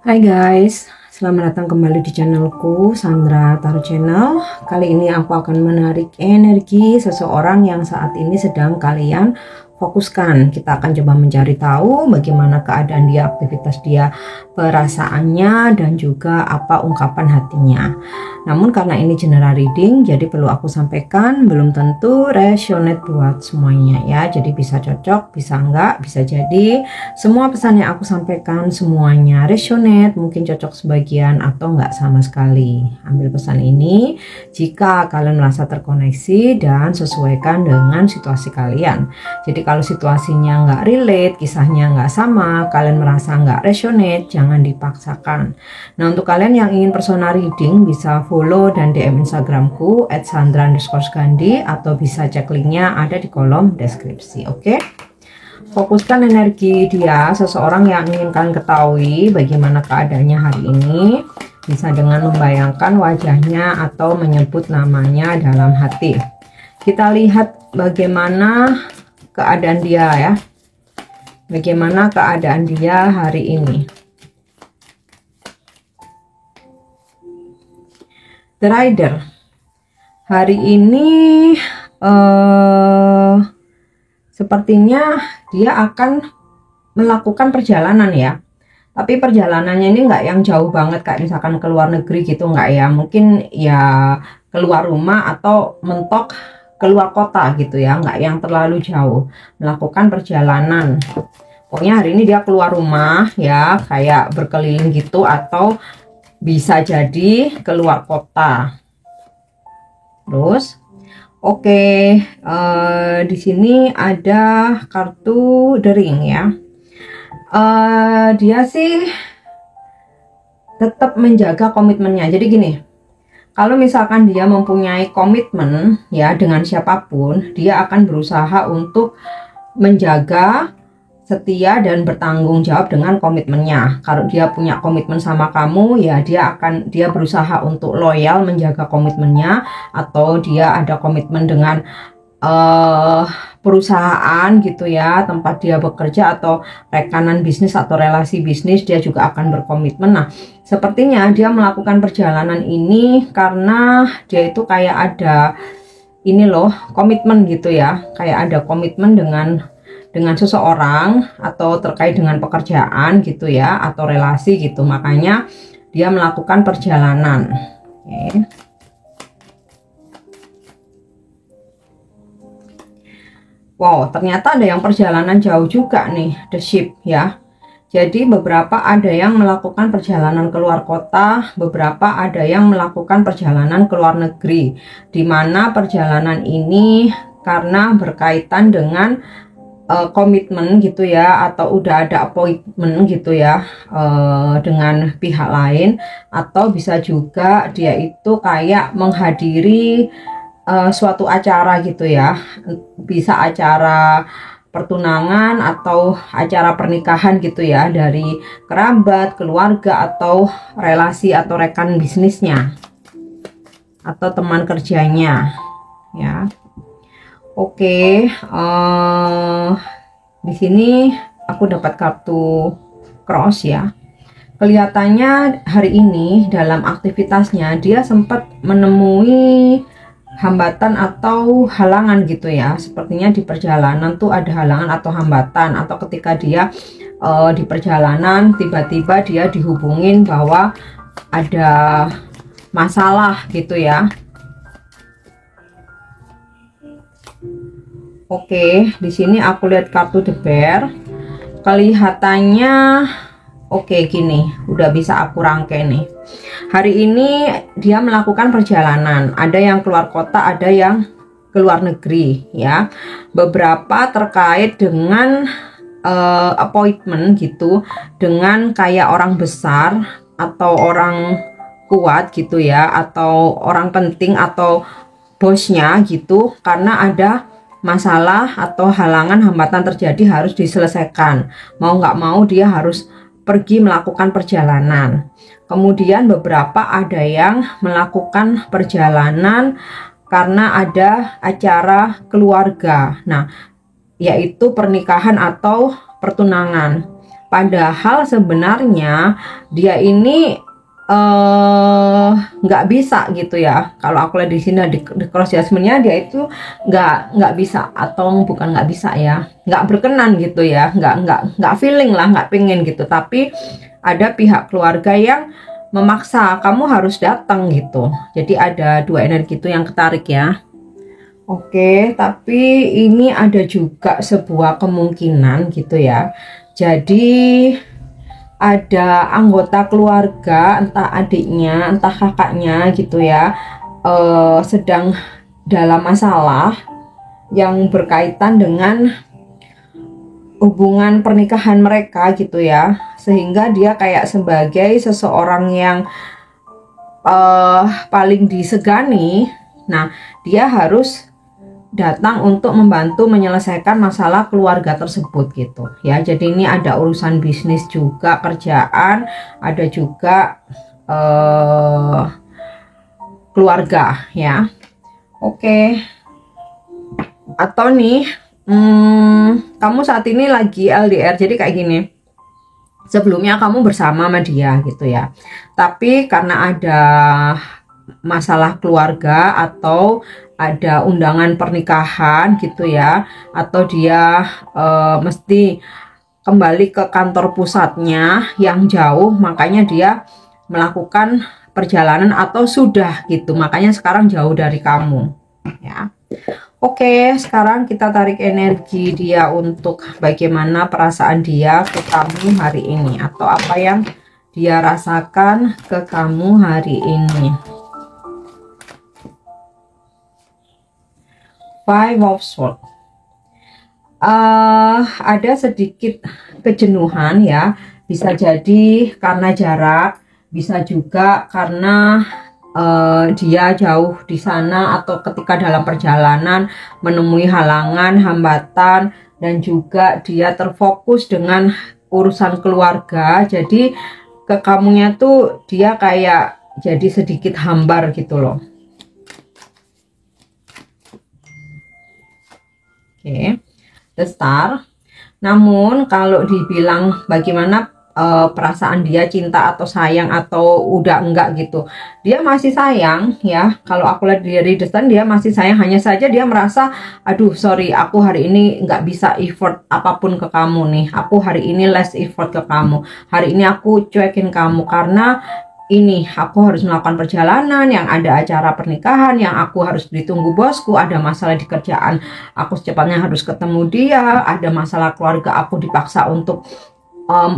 Hai guys, selamat datang kembali di channelku Sandra Tarot Channel. Kali ini aku akan menarik energi seseorang yang saat ini sedang kalian fokuskan. Kita akan coba mencari tahu bagaimana keadaan dia, aktivitas dia, perasaannya, dan juga apa ungkapan hatinya. Namun karena ini general reading, jadi perlu aku sampaikan belum tentu resonate buat semuanya ya. Jadi bisa cocok, bisa enggak, bisa jadi semua pesan yang aku sampaikan semuanya resonate, mungkin cocok sebagian atau enggak sama sekali. Ambil pesan ini jika kalian merasa terkoneksi dan sesuaikan dengan situasi kalian. Jadi kalau situasinya enggak relate, kisahnya enggak sama, kalian merasa enggak resonate, jangan dipaksakan. Nah, untuk kalian yang ingin personal reading bisa follow dan DM Instagramku @sandra_gandhi atau bisa cek linknya ada di kolom deskripsi. Oke? Fokuskan energi dia, seseorang yang ingin kalian ketahui bagaimana keadaannya hari ini, bisa dengan membayangkan wajahnya atau menyebut namanya dalam hati. Kita lihat bagaimana keadaan dia ya. Bagaimana keadaan dia hari ini. The Rider. Hari ini sepertinya dia akan melakukan perjalanan ya. Tapi perjalanannya ini nggak yang jauh banget kayak misalkan ke luar negeri gitu, nggak ya. Mungkin ya keluar rumah atau mentok keluar kota gitu ya, nggak yang terlalu jauh. Melakukan perjalanan. Pokoknya hari ini dia keluar rumah ya, kayak berkeliling gitu atau bisa jadi keluar kota. Terus oke, di sini ada kartu The Ring ya. Dia sih tetap menjaga komitmennya. Jadi gini, kalau misalkan dia mempunyai komitmen ya dengan siapapun, dia akan berusaha untuk menjaga, setia dan bertanggung jawab dengan komitmennya. Kalau dia punya komitmen sama kamu ya dia berusaha untuk loyal menjaga komitmennya, atau dia ada komitmen dengan perusahaan gitu ya, tempat dia bekerja atau rekanan bisnis atau relasi bisnis, dia juga akan berkomitmen. Nah, sepertinya dia melakukan perjalanan ini karena dia itu kayak ada ini loh, komitmen gitu ya, kayak ada komitmen dengan seseorang atau terkait dengan pekerjaan gitu ya, atau relasi gitu, makanya dia melakukan perjalanan. Oke. Wow, ternyata ada yang perjalanan jauh juga nih, the ship ya. Jadi beberapa ada yang melakukan perjalanan keluar kota, beberapa ada yang melakukan perjalanan ke luar negeri, dimana perjalanan ini karena berkaitan dengan komitmen gitu ya, atau udah ada appointment gitu ya dengan pihak lain, atau bisa juga dia itu kayak menghadiri suatu acara gitu ya, bisa acara pertunangan atau acara pernikahan gitu ya, dari kerabat, keluarga, atau relasi atau rekan bisnisnya atau teman kerjanya ya. Oke, di sini aku dapat kartu cross ya. Kelihatannya hari ini dalam aktivitasnya dia sempat menemui hambatan atau halangan gitu ya. Sepertinya di perjalanan tuh ada halangan atau hambatan, atau ketika dia di perjalanan tiba-tiba dia dihubungin bahwa ada masalah gitu ya. Oke, di sini aku lihat kartu The Bear. Kelihatannya oke, gini, udah bisa aku rangkai nih. Hari ini dia melakukan perjalanan. Ada yang keluar kota, ada yang keluar negeri ya. Beberapa terkait dengan appointment gitu, dengan kayak orang besar atau orang kuat gitu ya, atau orang penting atau bosnya gitu, karena ada masalah atau halangan hambatan terjadi harus diselesaikan. Mau nggak mau dia harus pergi melakukan perjalanan. Kemudian beberapa ada yang melakukan perjalanan karena ada acara keluarga. Nah, yaitu pernikahan atau pertunangan. Padahal sebenarnya dia ini nggak bisa gitu ya. Kalau aku lihat di sini di cross jasmine-nya, dia itu nggak bisa, atau bukan nggak bisa ya, nggak berkenan gitu ya, nggak feeling lah, nggak pengen gitu. Tapi ada pihak keluarga yang memaksa kamu harus datang gitu. Jadi ada dua energi itu yang ketarik ya. Oke, tapi ini ada juga sebuah kemungkinan gitu ya. Jadi ada anggota keluarga, entah adiknya, entah kakaknya gitu ya, sedang dalam masalah yang berkaitan dengan hubungan pernikahan mereka gitu ya, sehingga dia kayak sebagai seseorang yang paling disegani. Nah, dia harus datang untuk membantu menyelesaikan masalah keluarga tersebut gitu ya. Jadi ini ada urusan bisnis juga, kerjaan, ada juga keluarga ya. Oke. Atau nih kamu saat ini lagi LDR, jadi kayak gini, sebelumnya kamu bersama sama dia gitu ya, tapi karena ada masalah keluarga atau ada undangan pernikahan gitu ya, atau dia mesti kembali ke kantor pusatnya yang jauh, makanya dia melakukan perjalanan atau sudah gitu, makanya sekarang jauh dari kamu ya. Oke, sekarang kita tarik energi dia untuk bagaimana perasaan dia ke kamu hari ini, atau apa yang dia rasakan ke kamu hari ini. Five of Swords. Ada sedikit kejenuhan ya, bisa jadi karena jarak, bisa juga karena dia jauh di sana, atau ketika dalam perjalanan menemui halangan, hambatan, dan juga dia terfokus dengan urusan keluarga. Jadi ke kamunya tuh dia kayak jadi sedikit hambar gitu loh. Oke, The Star. Namun kalau dibilang bagaimana perasaan dia, cinta atau sayang atau udah enggak gitu, dia masih sayang ya. Kalau aku lihat dari The Star, dia masih sayang, hanya saja dia merasa, aduh sorry, aku hari ini nggak bisa effort apapun ke kamu nih, aku hari ini less effort ke kamu, hari ini aku cuekin kamu karena ini aku harus melakukan perjalanan, yang ada acara pernikahan, yang aku harus ditunggu bosku, ada masalah di kerjaan, aku secepatnya harus ketemu dia, ada masalah keluarga, aku dipaksa untuk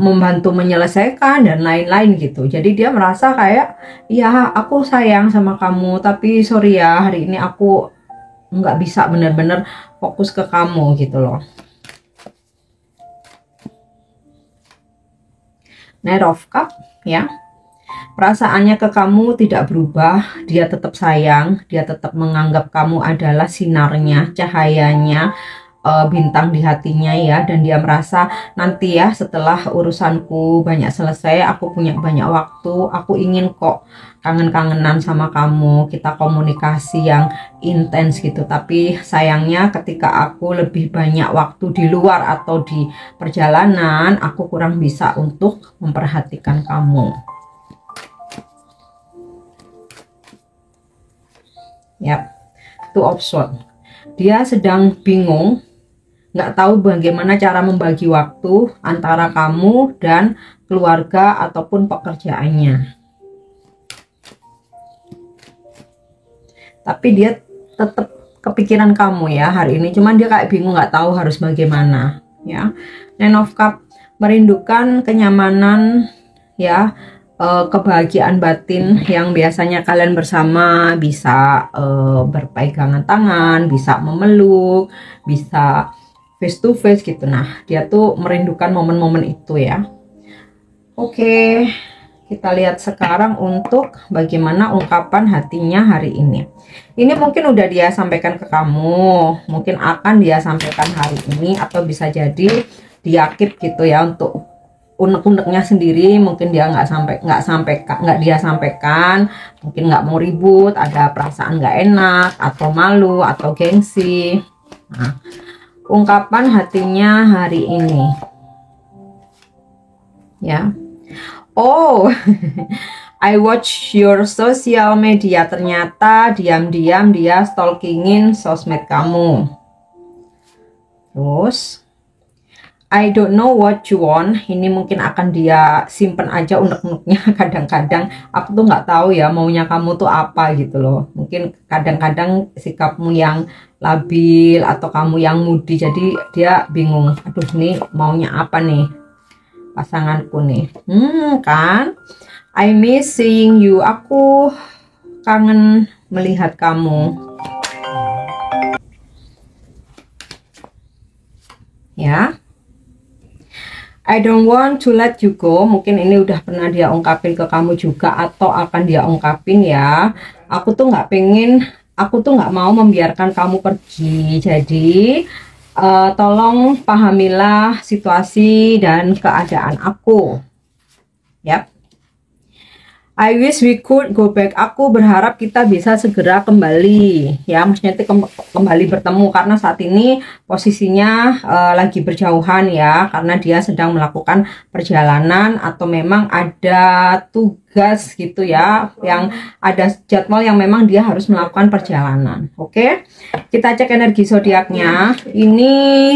membantu menyelesaikan dan lain-lain gitu. Jadi dia merasa kayak, ya aku sayang sama kamu, tapi sorry ya, hari ini aku nggak bisa bener-bener fokus ke kamu gitu loh. Knight of Cups ya. Perasaannya ke kamu tidak berubah, dia tetap sayang, dia tetap menganggap kamu adalah sinarnya, cahayanya, bintang di hatinya ya. Dan dia merasa nanti ya setelah urusanku banyak selesai, aku punya banyak waktu, aku ingin kok kangen-kangenan sama kamu, kita komunikasi yang intens gitu. Tapi sayangnya ketika aku lebih banyak waktu di luar atau di perjalanan, aku kurang bisa untuk memperhatikan kamu. Yap, Two of Swords. Dia sedang bingung, nggak tahu bagaimana cara membagi waktu antara kamu dan keluarga ataupun pekerjaannya. Tapi dia tetap kepikiran kamu ya hari ini, cuman dia kayak bingung, nggak tahu harus bagaimana ya. Nine of Cups, merindukan kenyamanan ya, kebahagiaan batin yang biasanya kalian bersama, bisa berpegangan tangan, bisa memeluk, bisa face to face gitu. Nah, dia tuh merindukan momen-momen itu ya. Oke, kita lihat sekarang untuk bagaimana ungkapan hatinya hari ini. Ini mungkin udah dia sampaikan ke kamu, mungkin akan dia sampaikan hari ini, atau bisa jadi dia keep gitu ya untuk unek-uneknya sendiri. Mungkin dia nggak dia sampaikan, mungkin nggak mau ribut, ada perasaan nggak enak atau malu atau gengsi. Nah, ungkapan hatinya hari ini. ya. Oh, I watch your social media. Ternyata diam-diam dia stalkingin sosmed kamu. Terus I don't know what you want. Ini mungkin akan dia simpen aja unek-uneknya. Kadang-kadang aku tuh nggak tahu ya maunya kamu tuh apa gitu loh. Mungkin kadang-kadang sikapmu yang labil atau kamu yang moody, jadi dia bingung. Aduh, nih maunya apa nih pasanganku nih. Kan? I miss seeing you. Aku kangen melihat kamu. Ya. I don't want to let you go. Mungkin ini udah pernah dia ungkapin ke kamu juga atau akan dia ungkapin ya. Aku tuh nggak mau membiarkan kamu pergi. Jadi tolong pahamilah situasi dan keadaan aku. Yap. I wish we could go back. Aku berharap kita bisa segera kembali, ya, maksudnya itu kembali bertemu, karena saat ini posisinya lagi berjauhan ya, karena dia sedang melakukan perjalanan atau memang ada tugas gitu ya, yang ada jadwal yang memang dia harus melakukan perjalanan. Oke, kita cek energi zodiaknya. Ini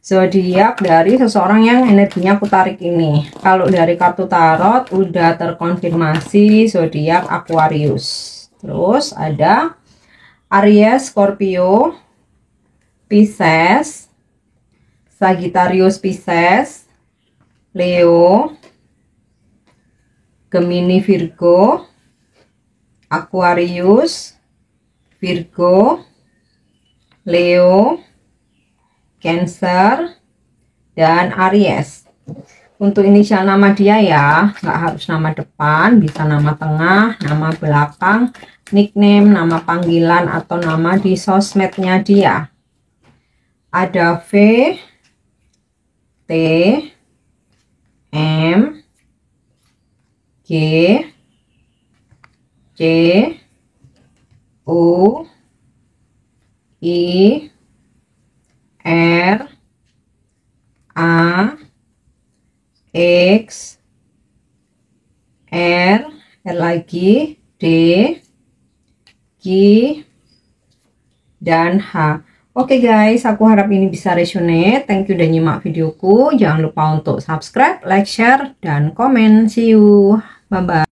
zodiak dari seseorang yang energinya aku tarik ini. Kalau dari kartu tarot udah terkonfirmasi zodiak Aquarius. Terus ada Aries, Scorpio, Pisces, Sagittarius, Pisces, Leo, Gemini, Virgo, Aquarius, Virgo, Leo, Cancer, dan Aries. Untuk inisial nama dia ya, nggak harus nama depan, bisa nama tengah, nama belakang, nickname, nama panggilan, atau nama di sosmednya dia. Ada V, T, M, G, C, O, I, R, A, X, R lagi, D, G, dan H. Oke guys, aku harap ini bisa resonate. Thank you udah nyimak videoku. Jangan lupa untuk subscribe, like, share, dan komen. See you. Bye-bye.